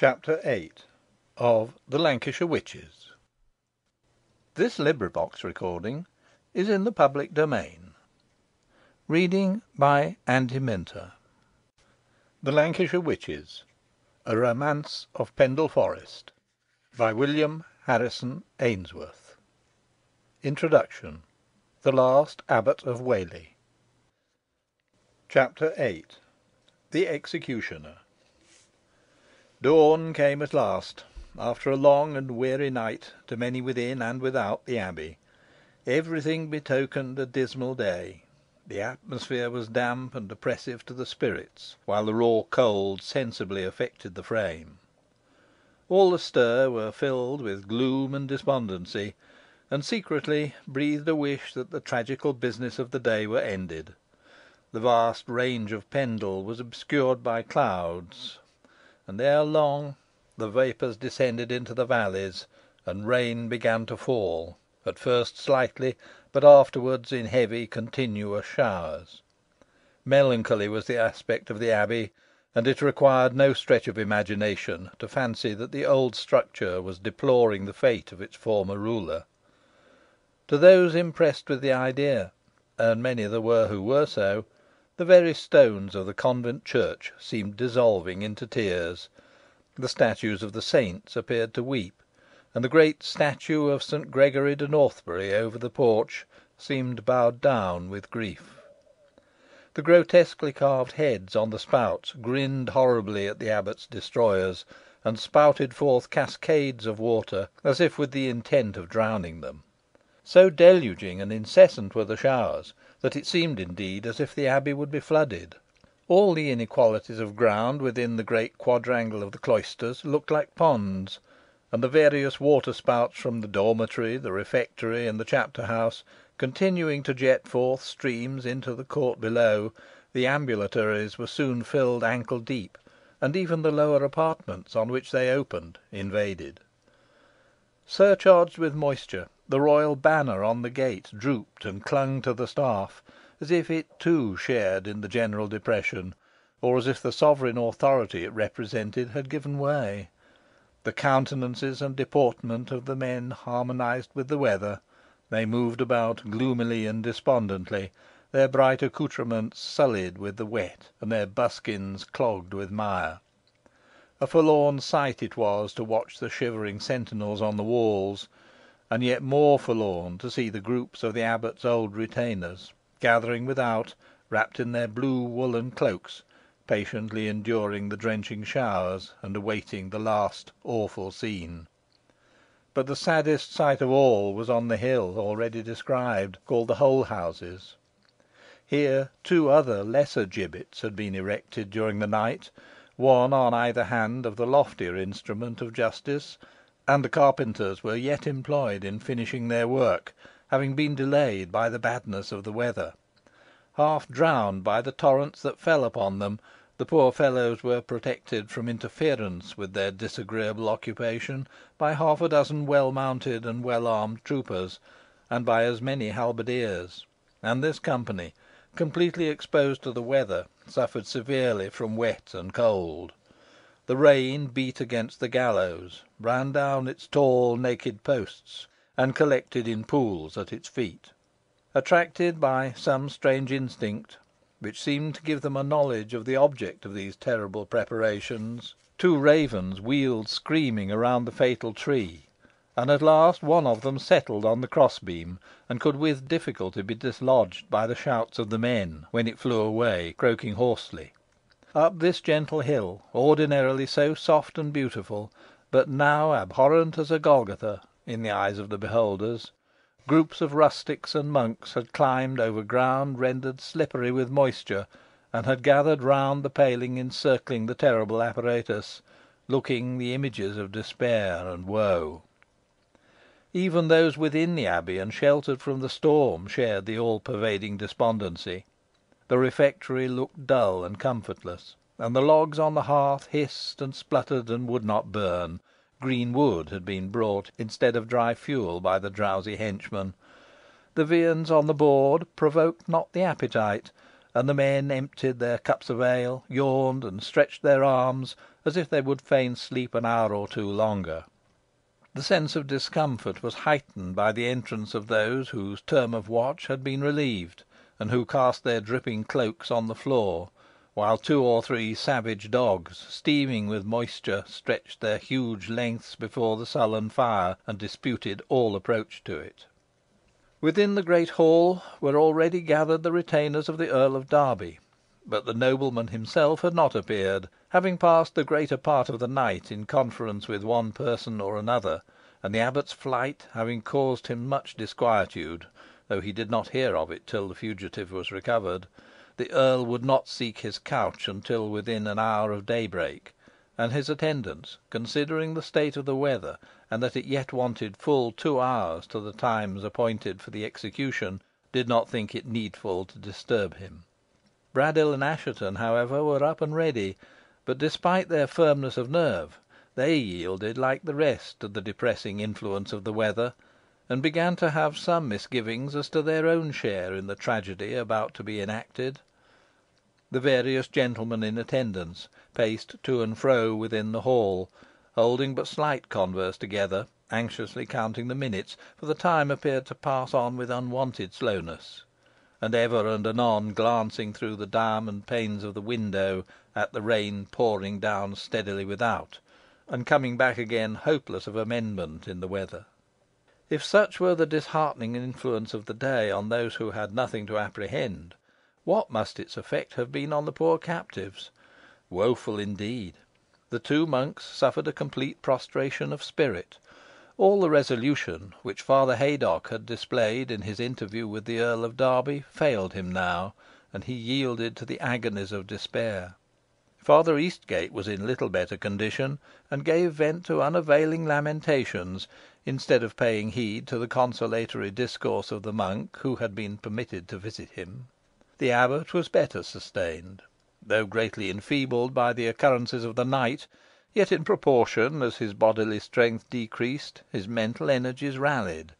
Chapter 8 of the Lancashire Witches. This recording is in the public domain. Reading by Andy Minter. The Lancashire Witches, a Romance of Pendle Forest, by William Harrison Ainsworth. Introduction. The Last Abbot of Whalley. Chapter 8 The Executioner. Dawn came at last, after a long and weary night to many within and without the abbey. Everything betokened a dismal day. The atmosphere was damp and oppressive to the spirits, while the raw cold sensibly affected the frame. All astir were filled with gloom and despondency, and secretly breathed a wish that the tragical business of the day were ended. The vast range of Pendle was obscured by clouds, and ere long the vapours descended into the valleys, and rain began to fall, at first slightly, but afterwards in heavy continuous showers. Melancholy was the aspect of the abbey, and it required no stretch of imagination to fancy that the old structure was deploring the fate of its former ruler. To those impressed with the idea, and many there were who were so, the very stones of the convent church seemed dissolving into tears, the statues of the saints appeared to weep, and the great statue of St. Gregory de Northbury over the porch seemed bowed down with grief. The grotesquely carved heads on the spouts grinned horribly at the abbot's destroyers, and spouted forth cascades of water, as if with the intent of drowning them. So deluging and incessant were the showers, that it seemed indeed as if the abbey would be flooded. All the inequalities of ground within the great quadrangle of the cloisters looked like ponds, and the various waterspouts from the dormitory, the refectory, and the chapter house, continuing to jet forth streams into the court below, the ambulatories were soon filled ankle deep, and even the lower apartments on which they opened invaded. Surcharged with moisture, the royal banner on the gate drooped and clung to the staff, as if it too shared in the general depression, or as if the sovereign authority it represented had given way. The countenances and deportment of the men harmonised with the weather. They moved about gloomily and despondently, their bright accoutrements sullied with the wet, and their buskins clogged with mire. A forlorn sight it was to watch the shivering sentinels on the walls, and yet more forlorn to see the groups of the abbot's old retainers, gathering without, wrapped in their blue woollen cloaks, patiently enduring the drenching showers, and awaiting the last awful scene. But the saddest sight of all was on the hill already described, called the Holehouses. Here two other lesser gibbets had been erected during the night, one on either hand of the loftier instrument of justice, and the carpenters were yet employed in finishing their work, having been delayed by the badness of the weather. Half drowned by the torrents that fell upon them, the poor fellows were protected from interference with their disagreeable occupation by half a dozen well mounted and well armed troopers, and by as many halberdiers; and this company, completely exposed to the weather, suffered severely from wet and cold. The rain beat against the gallows, ran down its tall naked posts, and collected in pools at its feet. Attracted by some strange instinct, which seemed to give them a knowledge of the object of these terrible preparations, two ravens wheeled screaming around the fatal tree, and at last one of them settled on the crossbeam, and could with difficulty be dislodged by the shouts of the men, when it flew away, croaking hoarsely. Up this gentle hill, ordinarily so soft and beautiful, but now abhorrent as a Golgotha in the eyes of the beholders, groups of rustics and monks had climbed over ground rendered slippery with moisture, and had gathered round the paling encircling the terrible apparatus, looking the images of despair and woe. Even those within the abbey and sheltered from the storm shared the all-pervading despondency. The refectory looked dull and comfortless, and the logs on the hearth hissed and spluttered and would not burn. Green wood had been brought instead of dry fuel by the drowsy henchman. The viands on the board provoked not the appetite, and the men emptied their cups of ale, yawned, and stretched their arms, as if they would fain sleep an hour or two longer. The sense of discomfort was heightened by the entrance of those whose term of watch had been relieved, and who cast their dripping cloaks on the floor, while two or three savage dogs, steaming with moisture, stretched their huge lengths before the sullen fire, and disputed all approach to it. Within the great hall were already gathered the retainers of the Earl of Derby, but the nobleman himself had not appeared, having passed the greater part of the night in conference with one person or another, and the abbot's flight having caused him much disquietude, though he did not hear of it till the fugitive was recovered. The earl would not seek his couch until within an hour of daybreak, and his attendants, considering the state of the weather, and that it yet wanted full 2 hours to the times appointed for the execution, did not think it needful to disturb him. Braddyll and Assheton, however, were up and ready, but, despite their firmness of nerve, they yielded, like the rest, to the depressing influence of the weather, and began to have some misgivings as to their own share in the tragedy about to be enacted. The various gentlemen in attendance paced to and fro within the hall, holding but slight converse together, anxiously counting the minutes, for the time appeared to pass on with unwonted slowness, and ever and anon glancing through the diamond panes of the window at the rain pouring down steadily without, and coming back again hopeless of amendment in the weather. If such were the disheartening influence of the day on those who had nothing to apprehend, what must its effect have been on the poor captives? Woeful indeed. The two monks suffered a complete prostration of spirit. All the resolution which Father Haydocke had displayed in his interview with the Earl of Derby failed him now, and he yielded to the agonies of despair. Father Eastgate was in little better condition, and gave vent to unavailing lamentations, instead of paying heed to the consolatory discourse of the monk who had been permitted to visit him. The abbot was better sustained. Though greatly enfeebled by the occurrences of the night, yet in proportion as his bodily strength decreased, his mental energies rallied.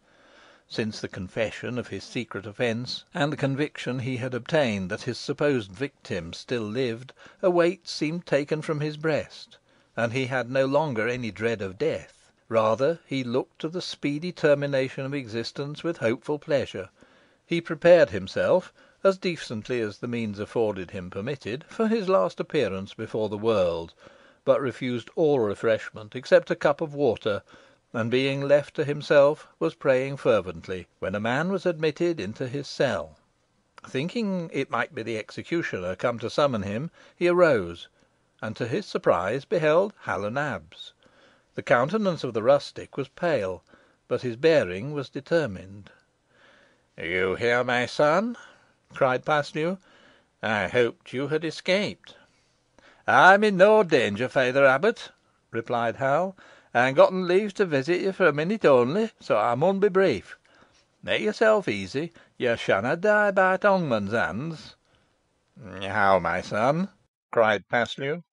Since the confession of his secret offence, and the conviction he had obtained that his supposed victim still lived, a weight seemed taken from his breast, and he had no longer any dread of death. Rather, he looked to the speedy termination of existence with hopeful pleasure. He prepared himself, as decently as the means afforded him permitted, for his last appearance before the world, but refused all refreshment except a cup of water, and, being left to himself, was praying fervently, when a man was admitted into his cell. Thinking it might be the executioner come to summon him, he arose, and to his surprise beheld Hal o' Nabs. The countenance of the rustic was pale, but his bearing was determined. "You here, my son?" cried Paslew. "I hoped you had escaped." "I'm in no danger, Feyther Abbot," replied Hal. "Ey'n gotten leave to visit you for a minute only, so ey mun be brief. Make yourself easy. You shanna die by t' hongman's hands." "How, my son?" cried Paslew.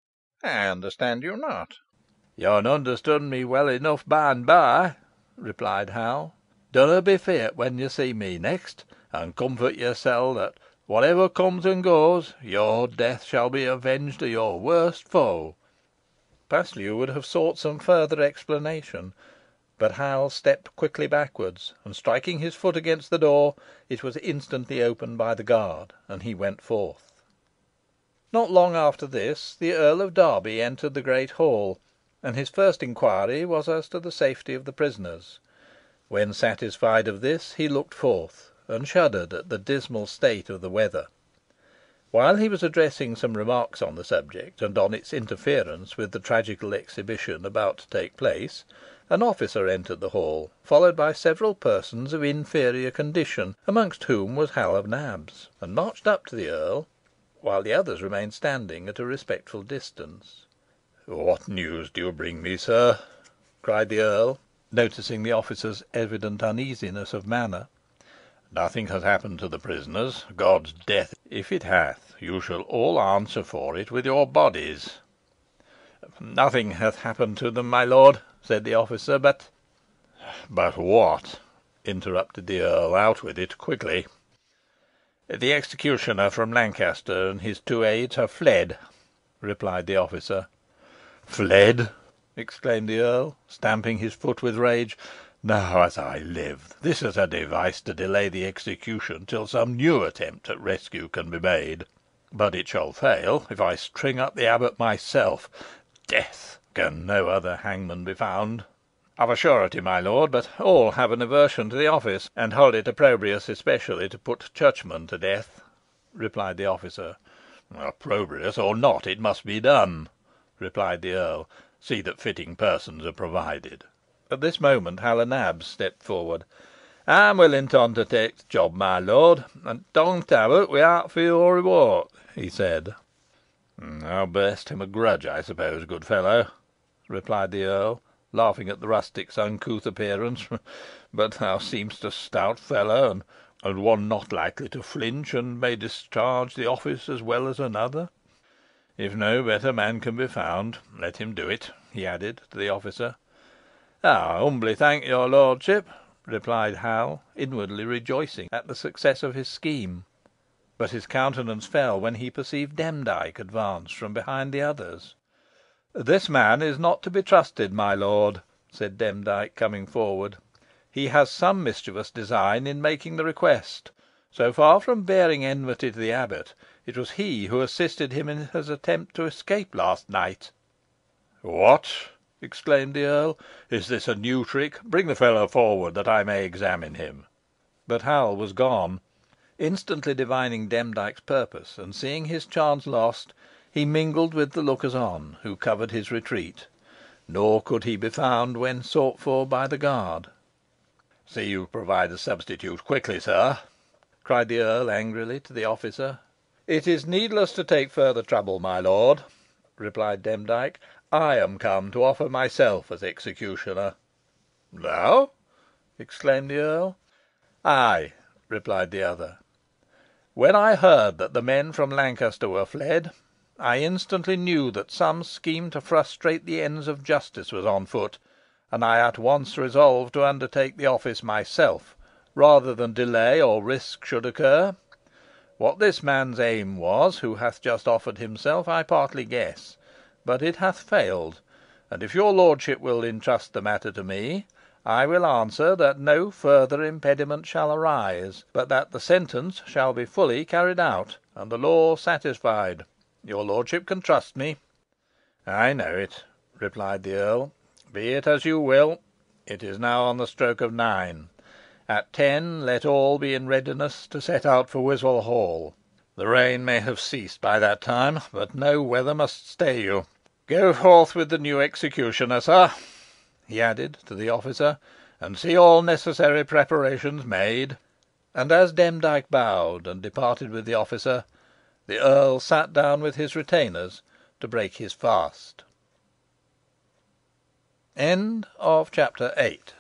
"I understand you not." "Yo'n understond me weel enough by and by," replied Hal. "Dunna be feart when you see me next, and comfort yoursel that, whatever comes and goes, your death shall be avenged of your worst foe." Paslew would have sought some further explanation, but Hal stepped quickly backwards, and striking his foot against the door, it was instantly opened by the guard, and he went forth. Not long after this, the Earl of Derby entered the great hall, and his first inquiry was as to the safety of the prisoners. When satisfied of this, he looked forth, and shuddered at the dismal state of the weather. While he was addressing some remarks on the subject, and on its interference with the tragical exhibition about to take place, an officer entered the hall, followed by several persons of inferior condition, amongst whom was Hal o' Nabs, and marched up to the earl, while the others remained standing at a respectful distance. "What news do you bring me, sir?" cried the earl, noticing the officer's evident uneasiness of manner. "Nothing has happened to the prisoners. God's death, if it hath, you shall all answer for it with your bodies." "Nothing hath happened to them, my lord," said the officer, "but " "But what?" interrupted the earl. "Out with it quickly." "The executioner from Lancaster and his two aides have fled," replied the officer. "Fled!" exclaimed the earl, stamping his foot with rage. "Now, as I live, this is a device to delay the execution till some new attempt at rescue can be made. But it shall fail, if I string up the abbot myself. Death! Can no other hangman be found?" "Of a surety, my lord, but all have an aversion to the office, and hold it opprobrious especially to put churchmen to death," replied the officer. "Opprobrious or not, it must be done," replied the earl. "See that fitting persons are provided." At this moment Hal o' Nabs stepped forward. "I'm willing to undertake the job, my lord, and Dong Abbot without fee or reward," he said. "Thou bearest him a grudge, I suppose, good fellow," replied the earl, laughing at the rustic's uncouth appearance. "But thou seemest a stout fellow, and one not likely to flinch, and may discharge the office as well as another. If no better man can be found, let him do it," he added to the officer. "I humbly thank your lordship," replied Hal, inwardly rejoicing at the success of his scheme. But his countenance fell when he perceived Demdike advance from behind the others. "This man is not to be trusted, my lord," said Demdike, coming forward. "He has some mischievous design in making the request. So far from bearing enmity to the abbot, it was he who assisted him in his attempt to escape last night." "What!" exclaimed the earl. "Is this a new trick? Bring the fellow forward, that I may examine him." But Hal was gone. Instantly divining Demdike's purpose, and seeing his chance lost, he mingled with the lookers on, who covered his retreat. Nor could he be found when sought for by the guard. "See you provide a substitute quickly, sir," cried the earl angrily to the officer. "It is needless to take further trouble, my lord," replied Demdike. "I am come to offer myself as executioner." "Thou!" exclaimed the earl. "Ay," replied the other. "When I heard that the men from Lancaster were fled, I instantly knew that some scheme to frustrate the ends of justice was on foot, and I at once resolved to undertake the office myself, rather than delay or risk should occur. What this man's aim was, who hath just offered himself, I partly guess, but it hath failed, and if your lordship will entrust the matter to me, I will answer that no further impediment shall arise, but that the sentence shall be fully carried out, and the law satisfied. Your lordship can trust me." "I know it," replied the earl. "Be it as you will. It is now on the stroke of 9. At 10 let all be in readiness to set out for Wiswall Hall. The rain may have ceased by that time, but no weather must stay you. Go forth with the new executioner, sir," he added to the officer, "and see all necessary preparations made." And as Demdike bowed and departed with the officer, the earl sat down with his retainers to break his fast. CHAPTER IX.